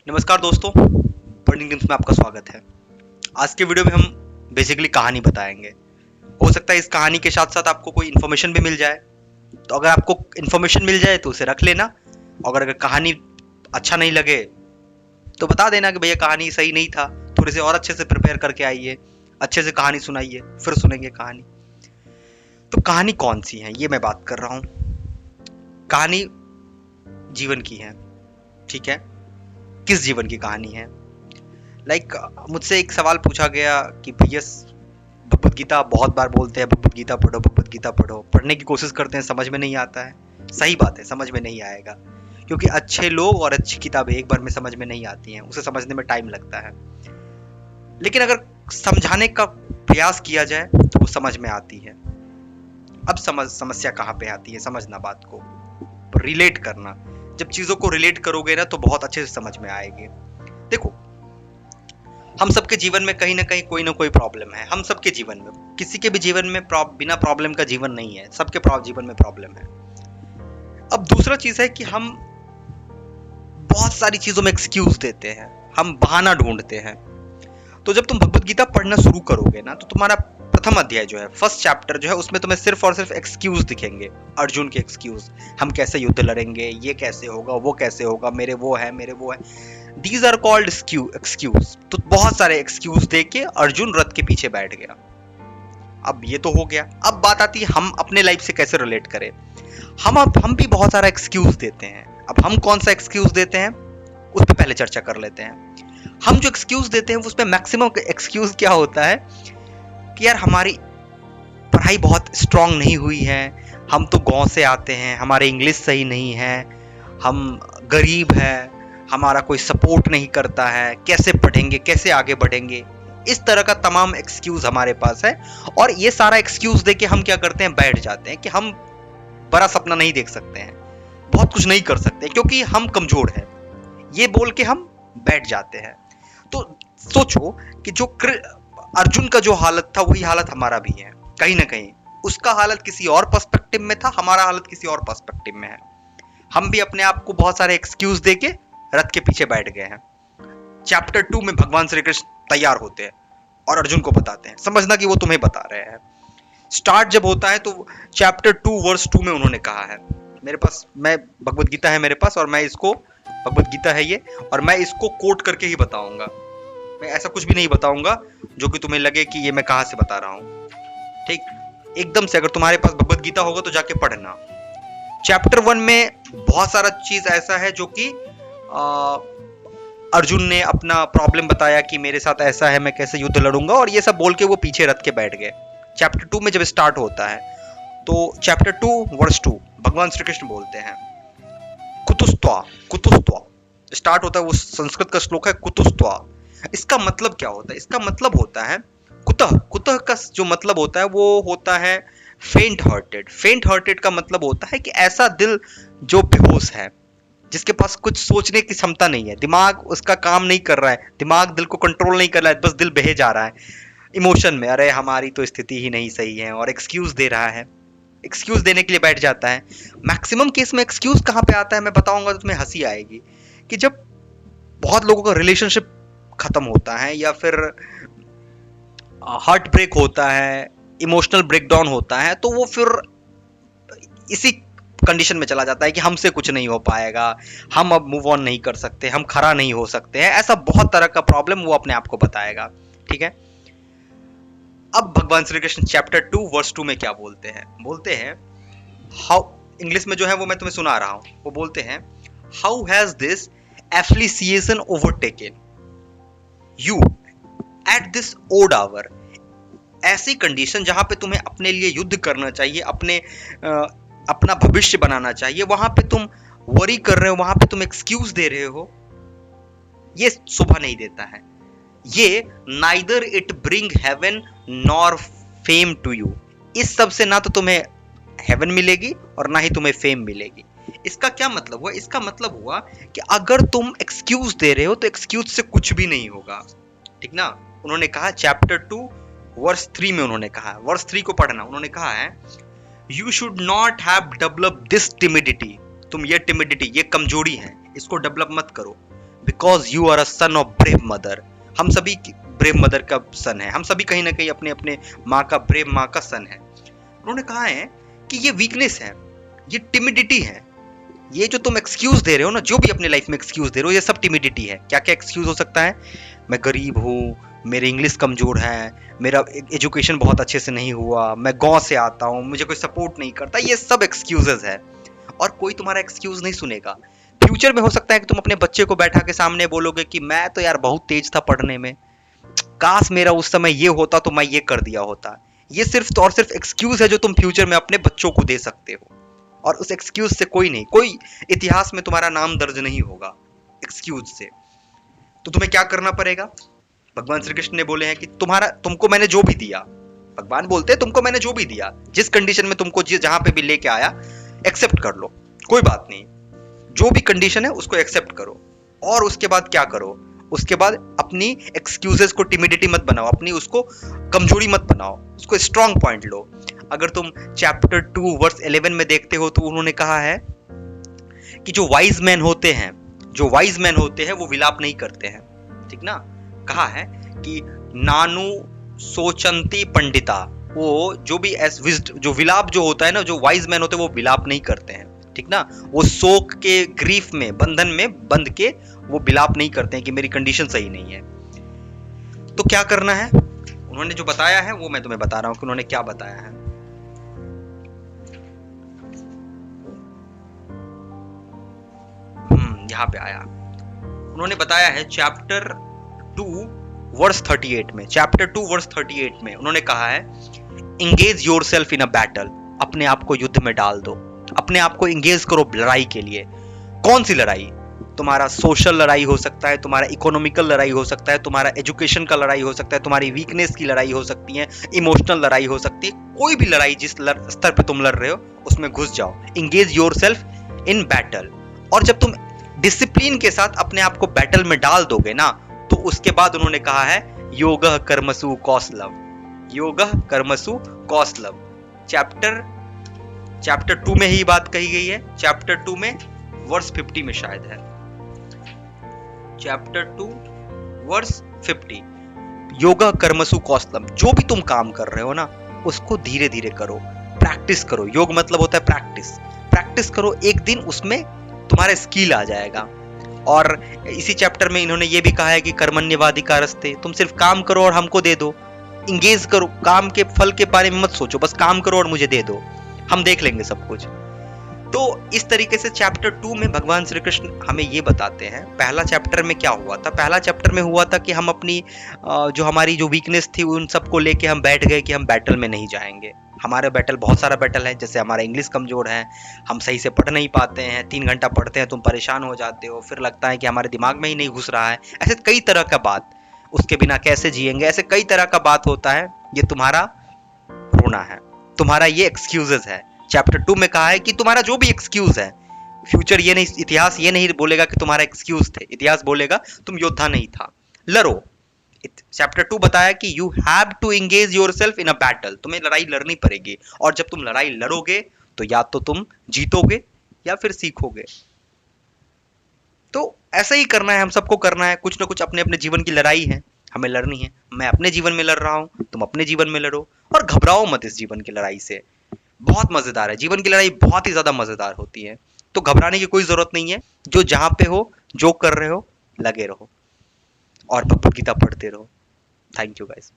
नमस्कार दोस्तों, burning tips में आपका स्वागत है। आज के वीडियो में हम बेसिकली कहानी बताएंगे। हो सकता है इस कहानी के साथ साथ आपको कोई इन्फॉर्मेशन भी मिल जाए। तो अगर आपको इन्फॉर्मेशन मिल जाए तो उसे रख लेना, और अगर कहानी अच्छा नहीं लगे तो बता देना कि भैया कहानी सही नहीं था, थोड़े से और अच्छे से प्रिपेयर करके आइए, अच्छे से कहानी सुनाइए, फिर सुनेंगे कहानी। तो कहानी कौन सी है ये मैं बात कर रहा हूँ। कहानी जीवन की है, ठीक है। किस जीवन की कहानी है? मुझसे एक सवाल पूछा गया कि भैया भगवत गीता बहुत बार बोलते हैं, भगवत गीता पढ़ो, भगवत गीता पढ़ो। पढ़ने की कोशिश करते हैं, समझ में नहीं आता है। सही बात है, समझ में नहीं आएगा, क्योंकि अच्छे लोग और अच्छी किताबें एक बार में समझ में नहीं आती हैं, उसे समझने में टाइम लगता है। लेकिन अगर समझाने का प्रयास किया जाए तो वो समझ में आती है। अब समस्या कहाँ पे आती है? समझना बात को, रिलेट करना। जब चीजों को रिलेट करोगे ना तो बहुत अच्छे से समझ में आएगी। देखो, हम सबके जीवन में कहीं ना कहीं कोई ना कोई प्रॉब्लम है। हम सबके जीवन में, किसी के भी जीवन में बिना प्रॉब्लम का जीवन नहीं है। सबके जीवन में प्रॉब्लम है। अब दूसरा चीज है कि हम बहुत सारी चीजों में एक्सक्यूज देते हैं, हम बहाना ढूंढते हैं। तो जब तुम भगवत गीता पढ़ना शुरू करोगे ना तो तुम्हारा प्रथम अध्याय जो है, फर्स्ट चैप्टर जो है, उसमें तुम्हें सिर्फ और सिर्फ एक्सक्यूज दिखेंगे। अर्जुन के एक्सक्यूज, हम कैसे युद्ध लड़ेंगे, ये कैसे होगा, वो कैसे होगा, मेरे वो है, मेरे वो है। These are called excuse. तो बहुत सारे एक्सक्यूज देके अर्जुन रथ के पीछे बैठ गया। अब ये तो हो गया। अब बात आती है हम अपने लाइफ से कैसे रिलेट करें। हम भी बहुत सारा एक्सक्यूज देते हैं। अब हम कौन सा एक्सक्यूज देते हैं उस पर पहले चर्चा कर लेते हैं। हम जो एक्सक्यूज देते हैं उसमें मैक्सिमम एक्सक्यूज क्या होता है कि यार हमारी पढ़ाई बहुत स्ट्रांग नहीं हुई है, हम तो गांव से आते हैं, हमारे इंग्लिश सही नहीं है, हम गरीब हैं, हमारा कोई सपोर्ट नहीं करता है, कैसे पढ़ेंगे, कैसे आगे बढ़ेंगे। इस तरह का तमाम एक्सक्यूज हमारे पास है। और ये सारा एक्सक्यूज देके हम क्या करते हैं, बैठ जाते हैं कि हम बड़ा सपना नहीं देख सकते हैं, बहुत कुछ नहीं कर सकते क्योंकि हम कमजोर हैं। ये बोल के हम बैठ जाते हैं। तो सोचो कि जो अर्जुन का जो हालत था वही हालत हमारा भी है कहीं ना कहीं। उसका हालत किसी और पर्सपेक्टिव में था, हमारा हालत किसी और पर्सपेक्टिव में है। हम भी अपने आप को बहुत सारे एक्सक्यूज देके रथ के पीछे बैठ गए हैं। चैप्टर 2 में भगवान श्री कृष्ण तैयार होते हैं और अर्जुन को बताते हैं। समझना कि वो तुम्हें बता रहे हैं। स्टार्ट जब होता है तो चैप्टर 2 वर्स 2 में उन्होंने कहा है, मेरे पास भगवत गीता है मेरे पास, और मैं इसको, भगवत गीता है ये, और मैं इसको कोट करके ही बताऊंगा। मैं ऐसा कुछ भी नहीं बताऊंगा जो कि तुम्हें लगे कि ये मैं कहां से बता रहा हूं। ठीक, एकदम से। अगर तुम्हारे पास भगवत गीता होगा तो जाके पढ़ना। चैप्टर 1 में बहुत सारा चीज ऐसा है जो कि अर्जुन ने अपना प्रॉब्लम बताया कि मेरे साथ ऐसा है, मैं कैसे युद्ध लड़ूंगा, और ये सब बोल के वो पीछे रथ के बैठ गए। चैप्टर 2 में जब स्टार्ट होता है तो चैप्टर 2 वर्स 2 भगवान श्री कृष्ण बोलते हैं, कुतुस्त्वा कुतुस्त्वा स्टार्ट होता है। वो संस्कृत का श्लोक है, कुतुस्त्वा। इसका मतलब क्या होता है? इसका मतलब होता है कुतः। कुतः का जो मतलब होता है वो होता है फेंट हार्टेड। फेंट हार्टेड का मतलब होता है कि ऐसा दिल जो बेहोश है, जिसके पास कुछ सोचने की क्षमता नहीं है, दिमाग उसका काम नहीं कर रहा है, दिमाग दिल को कंट्रोल नहीं कर रहा है, बस दिल बहे जा रहा है इमोशन में। अरे हमारी तो स्थिति ही नहीं सही है, और एक्सक्यूज दे रहा है, एक्सक्यूज देने के लिए बैठ जाता है। मैक्सिमम केस में एक्सक्यूज कहां पे आता है मैं बताऊंगा तो तुम्हें हंसी आएगी। कि जब बहुत लोगों का रिलेशनशिप खत्म होता है, या फिर हार्ट ब्रेक होता है, इमोशनल ब्रेकडाउन होता है, तो वो फिर इसी कंडीशन में चला जाता है कि हमसे कुछ नहीं हो पाएगा, हम अब मूव ऑन नहीं कर सकते, हम खड़ा नहीं हो सकते हैं। ऐसा बहुत तरह का प्रॉब्लम वो अपने आप को बताएगा। ठीक है। अब भगवान श्री कृष्ण चैप्टर 2 वर्स 2 में क्या बोलते हैं? बोलते हैं हाउ, इंग्लिश में जो है वो मैं तुम्हें सुना रहा हूं। वो बोलते हैं, how has this affliction overtaken you at this odd hour. ऐसी कंडीशन जहां पे तुम्हें अपने लिए युद्ध करना चाहिए, अपना भविष्य बनाना चाहिए, वहां पे तुम वरी कर रहे हो, वहां पे तुम एक्सक्यूज दे रहे हो। ये शोभा नहीं देता है। ये neither it bring heaven nor fame to you. इस सब से ना तो तुम्हें हेवन मिलेगी और ना ही तुम्हें फेम मिलेगी। इसका क्या मतलब हुआ? इसका मतलब हुआ कि अगर तुम एक्सक्यूज दे रहे हो तो एक्सक्यूज से कुछ भी नहीं होगा। ठीक ना। उन्होंने कहा चैप्टर 2 वर्स 3 में, उन्होंने कहा, वर्स 3 को पढ़ना, उन्होंने कहा है, you should not have develop this timidity. तुम ये टिमिडिटी, ये कमजोरी है, इसको डेवलप मत करो। Because you are a son of brave mother. हम सभी ब्रेव मदर का सन है, हम सभी कहीं ना कहीं अपने अपने माँ का, ब्रेव माँ का सन है। उन्होंने कहा है कि ये वीकनेस है, ये टिमिडिटी है, ये जो तुम एक्सक्यूज दे रहे हो ना, जो भी अपने लाइफ में एक्सक्यूज दे रहे हो, ये सब टिमिडिटी है। क्या क्या एक्सक्यूज हो सकता है? मैं गरीब हूँ, मेरे इंग्लिश कमजोर है, मेरा एजुकेशन बहुत अच्छे से नहीं हुआ, मैं गांव से आता हूँ, मुझे कोई सपोर्ट नहीं करता, ये सब एक्सक्यूजेस है और कोई तुम्हारा एक्सक्यूज नहीं सुनेगा। फ्यूचर में हो सकता है कि तुम अपने बच्चे को बैठा के सामने बोलोगे कि मैं तो यार बहुत तेज था पढ़ने में, काश मेरा उस समय ये होता तो मैं ये कर दिया होता। ये सिर्फ और सिर्फ एक्सक्यूज है जो तुम फ्यूचर में अपने बच्चों को दे सकते हो, और उस एक्सक्यूज से कोई इतिहास में तुम्हारा नाम दर्ज नहीं होगा एक्सक्यूज से। तो तुम्हें क्या करना पड़ेगा? भगवान श्री कृष्ण ने बोले हैं कि तुमको मैंने जो भी दिया, भगवान बोलते हैं तुमको मैंने जो भी दिया, जिस कंडीशन में तुमको जहां पे भी लेके आया, एक्सेप्ट कर लो, कोई बात नहीं, जो भी कंडीशन है उसको एक्सेप्ट करो। और उसके बाद क्या करो? उसके बाद अपनी एक्सक्यूजेस को टिमिडिटी मत बनाओ, अपनी उसको कमजोरी मत बनाओ, उसको स्ट्रॉन्ग पॉइंट लो। अगर तुम चैप्टर 2 वर्स 11 में देखते हो तो उन्होंने कहा है कि जो वाइज मैन होते हैं वो विलाप नहीं करते हैं, ठीक ना। कहा है कि नानु सोचंती पंडिता, वो जो भी जो विलाप जो होता है ना, जो वाइज मैन होते हैं वो विलाप नहीं करते हैं, ठीक ना। वो शोक के, ग्रीफ में, बंधन में बंध के वो विलाप नहीं करते हैं कि मेरी कंडीशन सही नहीं है। तो क्या करना है? उन्होंने जो बताया है वो मैं तुम्हें बता रहा हूं कि उन्होंने क्या बताया है। यहां पे आया, उन्होंने बताया है चैप्टर 2 वर्स 38 में, चैप्टर 2 वर्स 38 में उन्होंने कहा है engage yourself in a battle, अपने आप को युद्ध में डाल दो, अपने आप को इंगेज करो लड़ाई के लिए। कौन सी लड़ाई? तुम्हारा सोशल लड़ाई हो सकता है, तुम्हारा इकोनॉमिकल लड़ाई हो सकता है, तुम्हारा एजुकेशन का लड़ाई हो सकता है, तुम्हारी वीकनेस की लड़ाई हो सकती है, इमोशनल लड़ाई हो सकती है, कोई भी लड़ाई जिस स्तर पे तुम लड़ रहे हो उसमें घुस जाओ। Engage yourself in battle. और जब तुम डिसिप्लिन के साथ अपने आप को बैटल में डाल दोगे ना, तो उसके बाद उन्होंने कहा है योगः कर्मसु कौशलम, योगः कर्मसु कौशलम। चैप्टर 2 में ही बात कही गई है, चैप्टर 2 में वर्स 50 में शायद है, चैप्टर 2 वर्स 50, योगः कर्मसु कौशलम। जो भी तुम काम कर रहे हो ना, उसको धीरे धीरे करो, प्रैक्टिस करो। योग मतलब होता है प्रैक्टिस, प्रैक्टिस करो, एक दिन उसमें तुम्हारा स्किल आ जाएगा। और इसी चैप्टर में इन्होंने ये भी कहा है कि कर्मण्येवाधिकारस्ते, तुम सिर्फ काम करो और हमको दे दो, इंगेज करो, काम के फल के बारे में मत सोचो, बस काम करो और मुझे दे दो, हम देख लेंगे सब कुछ। तो इस तरीके से चैप्टर 2 में भगवान श्री कृष्ण हमें ये बताते हैं। पहला चैप्टर में क्या हुआ था? पहला चैप्टर में हुआ था कि हम अपनी जो हमारी जो वीकनेस थी उन सबको लेके हम बैठ गए कि हम बैटल में नहीं जाएंगे। हमारे बैटल, बहुत सारा बैटल है, जैसे हमारा इंग्लिश कमजोर है, हम सही से पढ़ नहीं पाते हैं, 3 घंटा पढ़ते हैं तुम परेशान हो जाते हो, फिर लगता है कि हमारे दिमाग में ही नहीं घुस रहा है, ऐसे कई तरह का बात, उसके बिना कैसे जिएंगे, ऐसे कई तरह का बात होता है। ये तुम्हारा रोना है, तुम्हारा ये एक्सक्यूजेस है। चैप्टर 2 में कहा है कि तुम्हारा जो भी एक्सक्यूज है, फ्यूचर ये नहीं, इतिहास ये नहीं बोलेगा कि तुम्हारा एक्सक्यूज थे, इतिहास बोलेगा तुम योद्धा नहीं था, लड़ो। चैप्टर 2 बताया कि you have to engage yourself in a battle, तुम्हें लड़ाई लड़नी पड़ेगी, और जब तुम लड़ाई लड़ोगे तो या तो तुम जीतोगे या फिर सीखोगे। तो ऐसा ही करना है, हम सबको करना है, कुछ ना कुछ अपने अपने जीवन की लड़ाई है, हमें लड़नी है। मैं अपने जीवन में लड़ रहा हूं, तुम अपने जीवन में लड़ो, और घबराओ मत इस जीवन की लड़ाई से। बहुत मजेदार है, जीवन की लड़ाई बहुत ही ज्यादा मजेदार होती है, तो घबराने की कोई जरूरत नहीं है। जो जहां पे हो, जो कर रहे हो, लगे रहो और भगवत गीता पढ़ते रहो। Thank you guys.